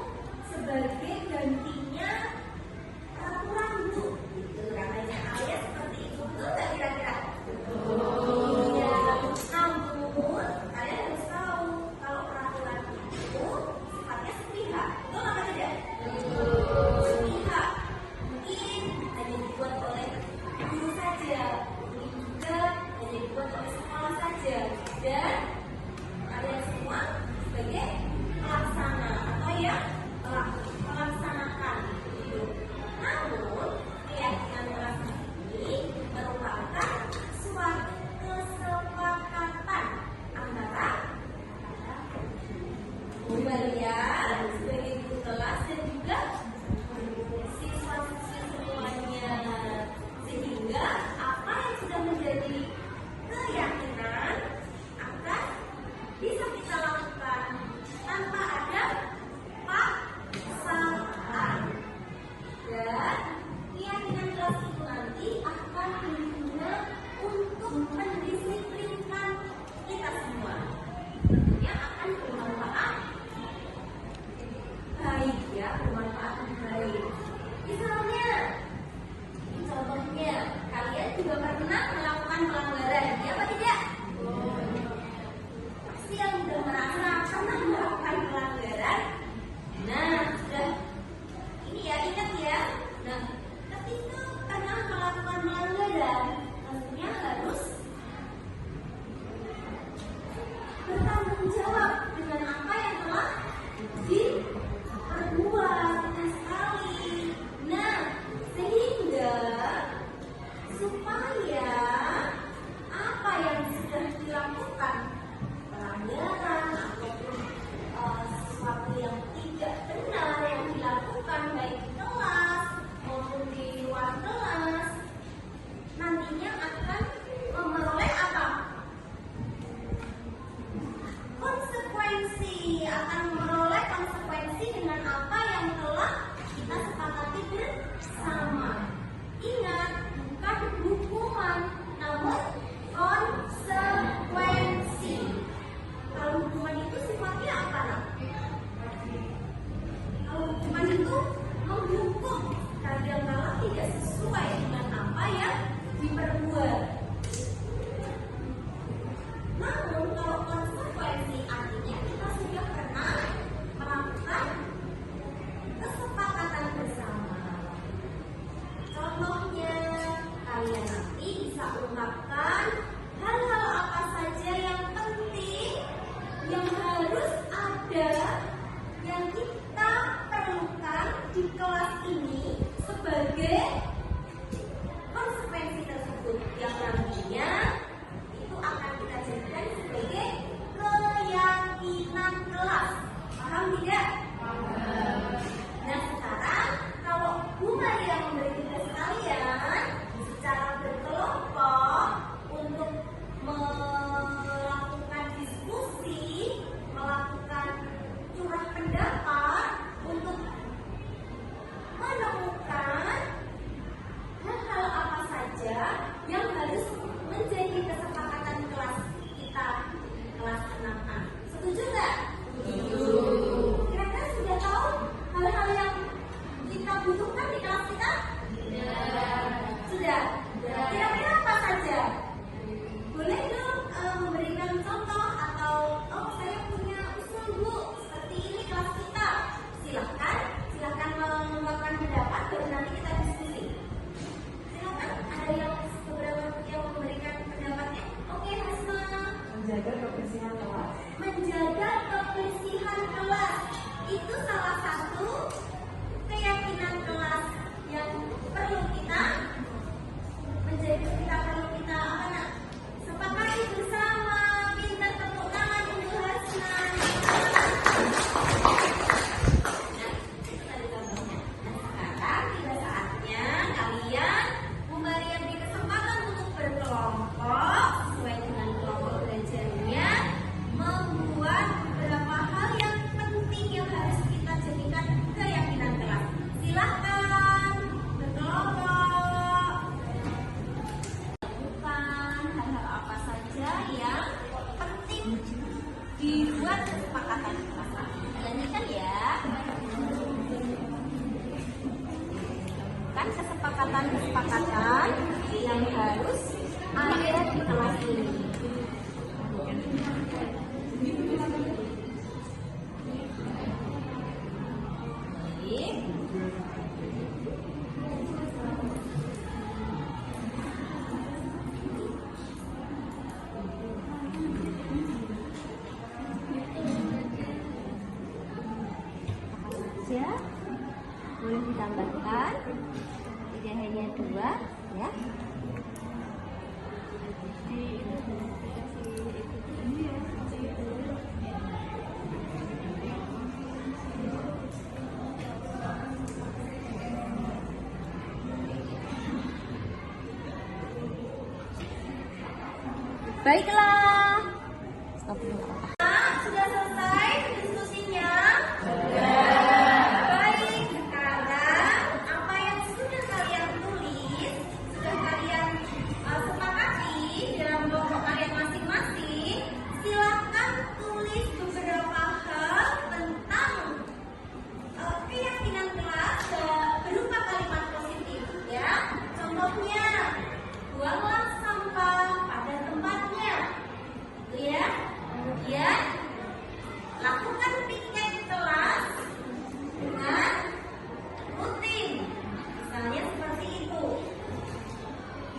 sebagai gantinya peraturan Bu. Itu katanya Alia seperti itu. Betul nggak kira-kira? Iya. Namun kalian harus tahu kalau peraturan itu sifatnya sepihak. Betul apa tidak? Sepihak. Mungkin hanya dibuat oleh guru saja, mungkin juga hanya dibuat oleh sekolah saja, dan kalian semua sebagai pelaksana atau yang melaksanakan gitu. Namun keyakinan kelas ini merupakan suatu kesepakatan antara Bu Maria sebagai guru kelas dan juga siswa-siswi semuanya, sehingga apa yang sudah menjadi keyakinan akan bisa kita lakukan tanpa ada paksaan. Dan keyakinan kelas itu nanti akan berguna untuk mendisiplinkan kita semua. Tentunya akan bermanfaat baik ya, bermanfaat baik. Misalnya, contohnya, kalian juga pernah melakukan pelanggaran, ya apa tidak? Pasti yang sudah merasa pernah melakukan pelanggaran. Nah, sudah ini ya, ingat ya. Nah, ketika pernah melakukan pelanggaran, tentunya harus bertanggung jawab dengan apa yang telah diperbuat sekali. Nah, sehingga supaya apa yang sudah dilakukan pelanggaran ataupun sesuatu yang tidak benar yang dilakukan baik di kelas maupun di luar kelas nantinya akan memperoleh apa? Konsekuensi, akan memperoleh konsekuensi dengan apa yang telah kita sepakati bersama. Ingat, bukan hukuman, namun konsekuensi. Kalau hukuman itu sifatnya apa, nak? Kalau hukuman itu menghukum kadang-kala tidak sesuai dengan apa yang diperbuat. Namun kalau konsekuensi artinya kita sudah pernah melakukan kesepakatan bersama. Contohnya, kalian nanti bisa ungkapkan hal-hal apa saja yang penting yang harus ada, yang kita perlukan di kelas ini sebagai konsekuensi tersebut, yang nantinya itu akan kita jadikan sebagai keyakinan kelas. Paham tidak? Nah, sekarang kalau Bu Maria memberi tugas kalian secara berkelompok untuk melakukan diskusi, melakukan curah pendapat, untuk menemukan hal-hal apa saja yang harus menjadi kesepakatan kelas kita, kelas 6A. Setuju nggak? Setuju. Kira-kira sudah tahu hal-hal yang kita butuhkan di kelas kita? Sudah. Kira-kira apa saja? Boleh dong memberikan contoh atau saya punya usul Bu, seperti ini kelas kita. Silahkan mengungkapkan pendapat baru nanti kita diskusi. Silahkan, ada yang beberapa kedua, ya. Baiklah. Stop dulu. Sudah selesai diskusinya? Baik, sekarang apa yang sudah kalian tulis, sudah kalian sepakati dalam kelompok kalian masing-masing, silakan tulis beberapa hal tentang keyakinan kelas berupa kalimat positif, ya. Contohnya, buanglah sampah pada tempatnya, gitu ya. Kemudian lakukan piket kelas dengan rutin, misalnya seperti itu.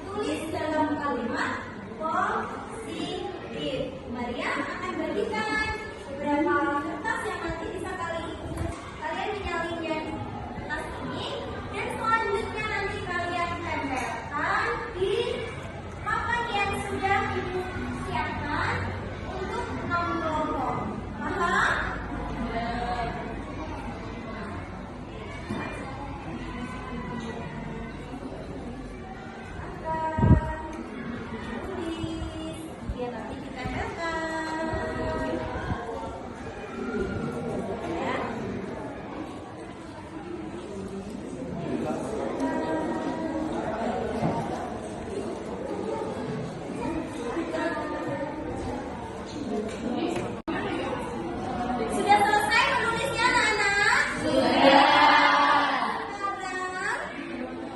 Tulis dalam kalimat positif. Maria akan bagikan beberapa kertas yang nanti bisa kalian menyalinnya di kertas ini, dan selanjutnya nanti kalian tempelkan di papan yang sudah ibu siapkan untuk 6 kelompok. Paham? Tulis, biar nanti ditempelkan. Ya. Sudah selesai menulisnya, anak-anak? Sudah. Sekarang,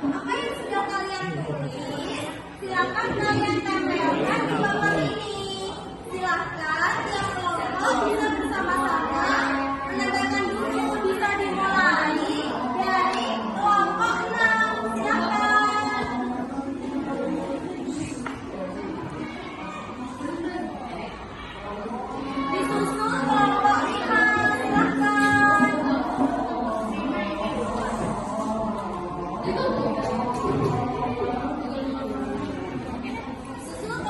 apa yang sudah kalian tulis, silakan kalian tempelkan di papan ini. Silakan tiap kelompok bisa bersama-sama menempelkan dulu. Bisa dimulai dari kelompok 6. Silakan. Disusul kelompok 5. Silakan. Susul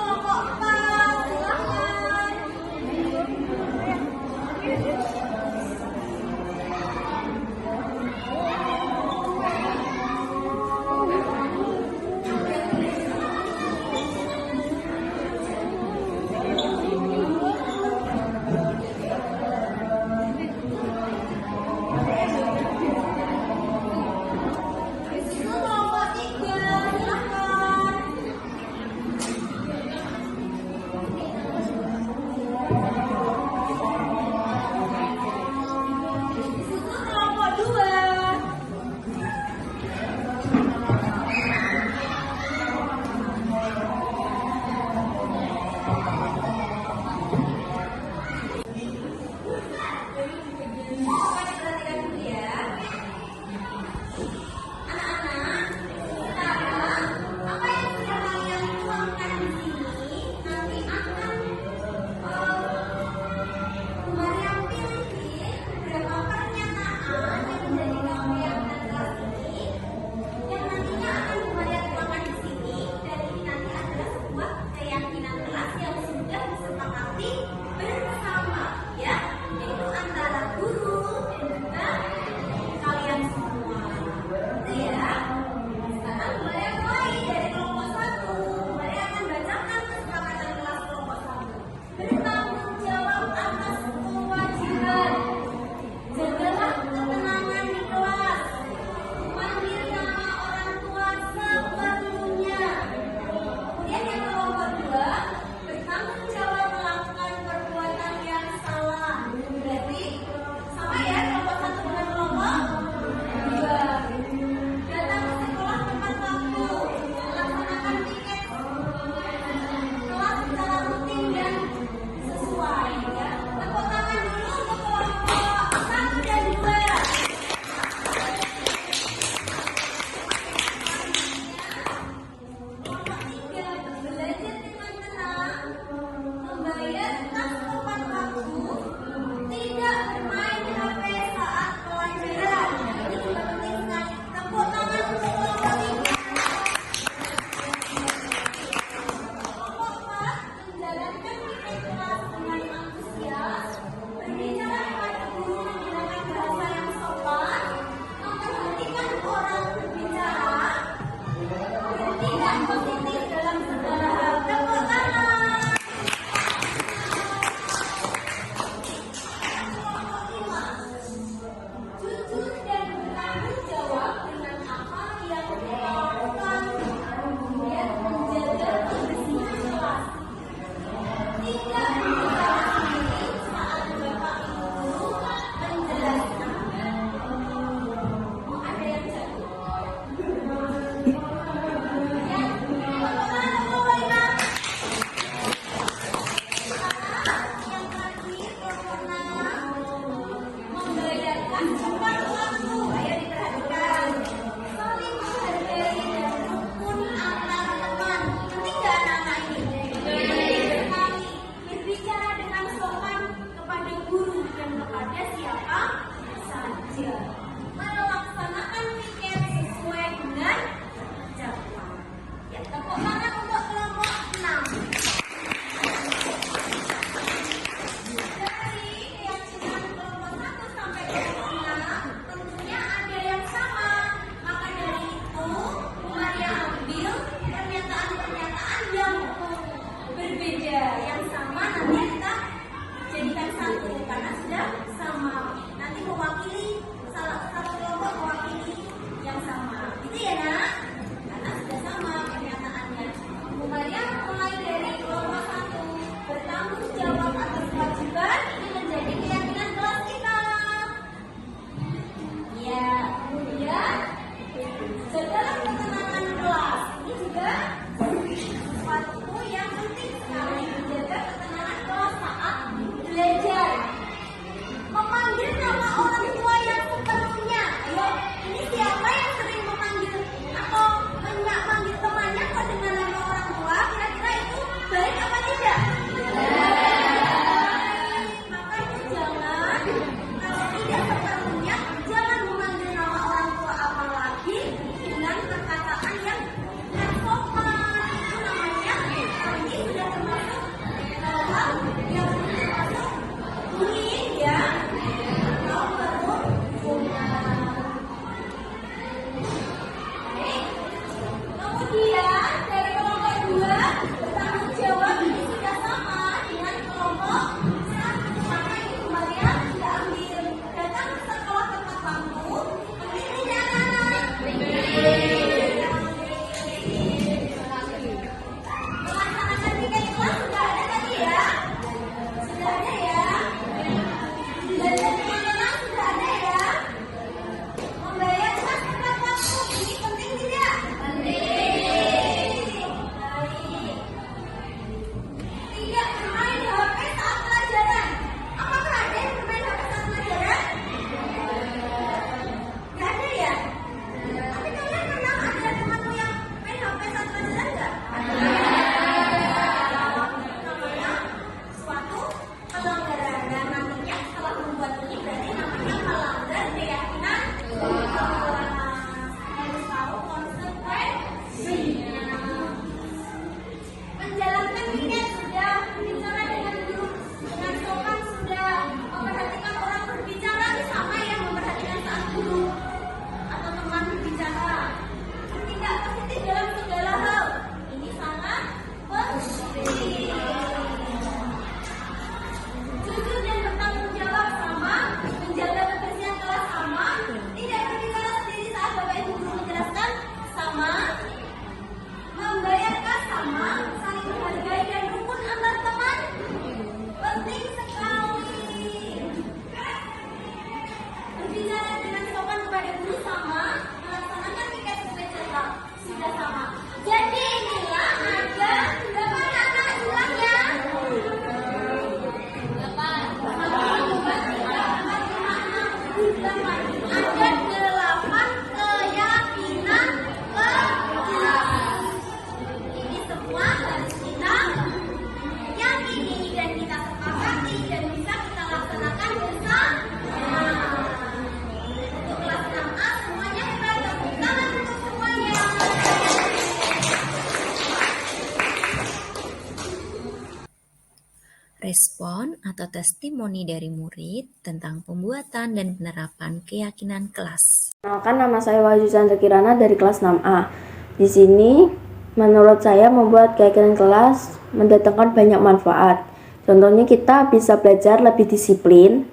Respon atau testimoni dari murid tentang pembuatan dan penerapan keyakinan kelas. Kenalkan, nama saya Wahyu Chandra Kirana dari kelas 6A. Di sini, menurut saya membuat keyakinan kelas mendatangkan banyak manfaat. Contohnya kita bisa belajar lebih disiplin,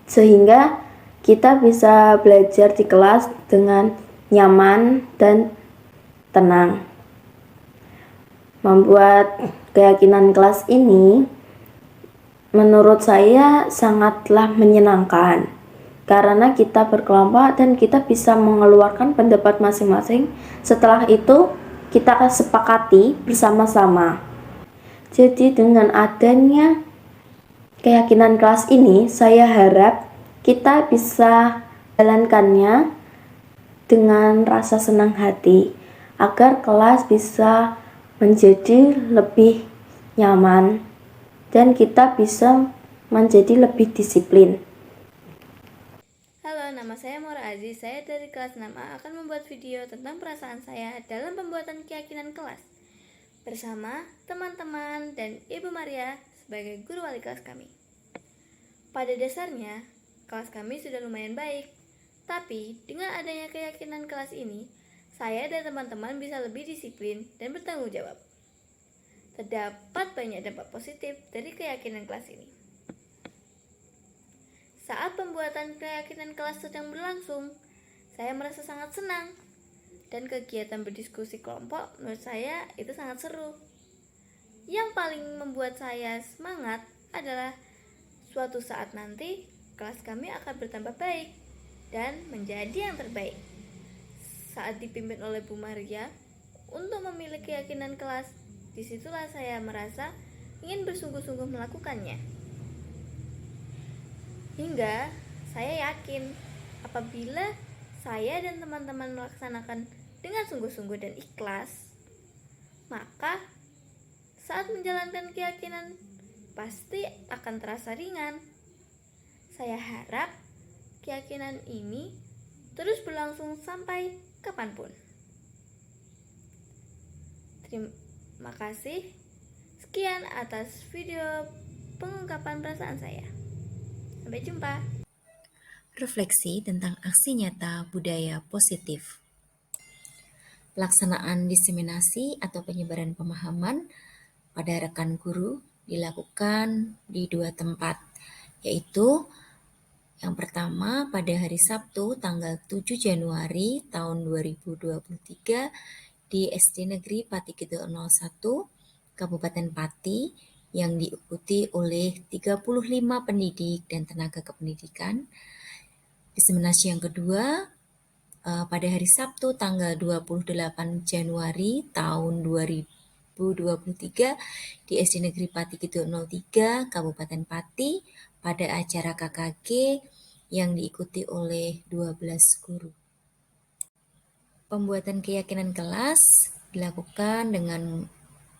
sehingga kita bisa belajar di kelas dengan nyaman dan tenang. Membuat keyakinan kelas ini menurut saya sangatlah menyenangkan karena kita berkelompok dan kita bisa mengeluarkan pendapat masing-masing. Setelah itu kita akan sepakati bersama-sama. Jadi dengan adanya keyakinan kelas ini, saya harap kita bisa jalankannya dengan rasa senang hati agar kelas bisa menjadi lebih nyaman dan kita bisa menjadi lebih disiplin. Halo, nama saya Maura Aziz. Saya dari kelas 6A akan membuat video tentang perasaan saya dalam pembuatan keyakinan kelas bersama teman-teman dan Ibu Maria sebagai guru wali kelas kami. Pada dasarnya, kelas kami sudah lumayan baik, tapi dengan adanya keyakinan kelas ini, saya dan teman-teman bisa lebih disiplin dan bertanggung jawab. Terdapat banyak dampak positif dari keyakinan kelas ini. Saat pembuatan keyakinan kelas sedang berlangsung, saya merasa sangat senang. Dan kegiatan berdiskusi kelompok menurut saya itu sangat seru. Yang paling membuat saya semangat adalah suatu saat nanti kelas kami akan bertambah baik dan menjadi yang terbaik. Saat dipimpin oleh Bu Maria untuk memilih keyakinan kelas, disitulah saya merasa ingin bersungguh-sungguh melakukannya. Hingga saya yakin apabila saya dan teman-teman melaksanakan dengan sungguh-sungguh dan ikhlas, maka saat menjalankan keyakinan pasti akan terasa ringan. Saya harap keyakinan ini terus berlangsung sampai kapanpun. Terima kasih. Sekian atas video pengungkapan perasaan saya. Sampai jumpa. Refleksi tentang aksi nyata budaya positif. Pelaksanaan diseminasi atau penyebaran pemahaman pada rekan guru dilakukan di 2 tempat, yaitu yang pertama pada hari Sabtu tanggal 7 Januari tahun 2023 di SD Negeri Pati Kidul 01, Kabupaten Pati, yang diikuti oleh 35 pendidik dan tenaga kependidikan. Diseminasi yang kedua pada hari Sabtu tanggal 28 Januari tahun 2023 di SD Negeri Pati Kidul 03, Kabupaten Pati, pada acara KKG yang diikuti oleh 12 guru. Pembuatan keyakinan kelas dilakukan dengan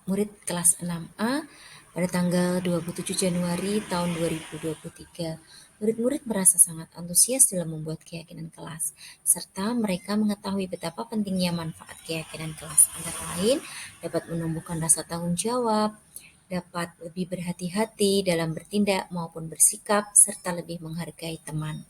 murid kelas 6A pada tanggal 27 Januari tahun 2023. Murid-murid merasa sangat antusias dalam membuat keyakinan kelas, serta mereka mengetahui betapa pentingnya manfaat keyakinan kelas. Antara lain, dapat menumbuhkan rasa tanggung jawab, dapat lebih berhati-hati dalam bertindak maupun bersikap, serta lebih menghargai teman.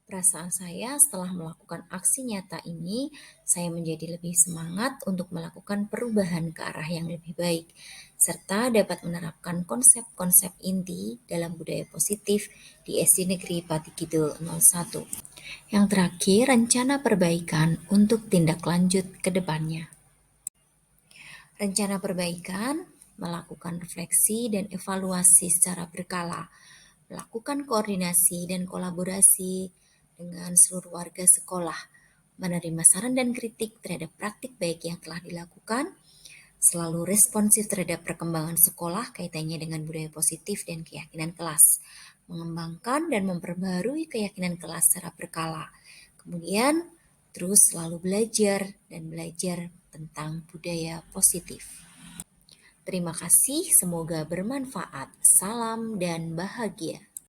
Perasaan saya setelah melakukan aksi nyata ini, saya menjadi lebih semangat untuk melakukan perubahan ke arah yang lebih baik, serta dapat menerapkan konsep-konsep inti dalam budaya positif di SD Negeri Pati Kidul 01. Yang terakhir, rencana perbaikan untuk tindak lanjut ke depannya. Rencana perbaikan melakukan refleksi dan evaluasi secara berkala, melakukan koordinasi dan kolaborasi dengan seluruh warga sekolah, menerima saran dan kritik terhadap praktik baik yang telah dilakukan, selalu responsif terhadap perkembangan sekolah kaitannya dengan budaya positif dan keyakinan kelas, mengembangkan dan memperbarui keyakinan kelas secara berkala, kemudian terus selalu belajar tentang budaya positif. Terima kasih, semoga bermanfaat. Salam dan bahagia.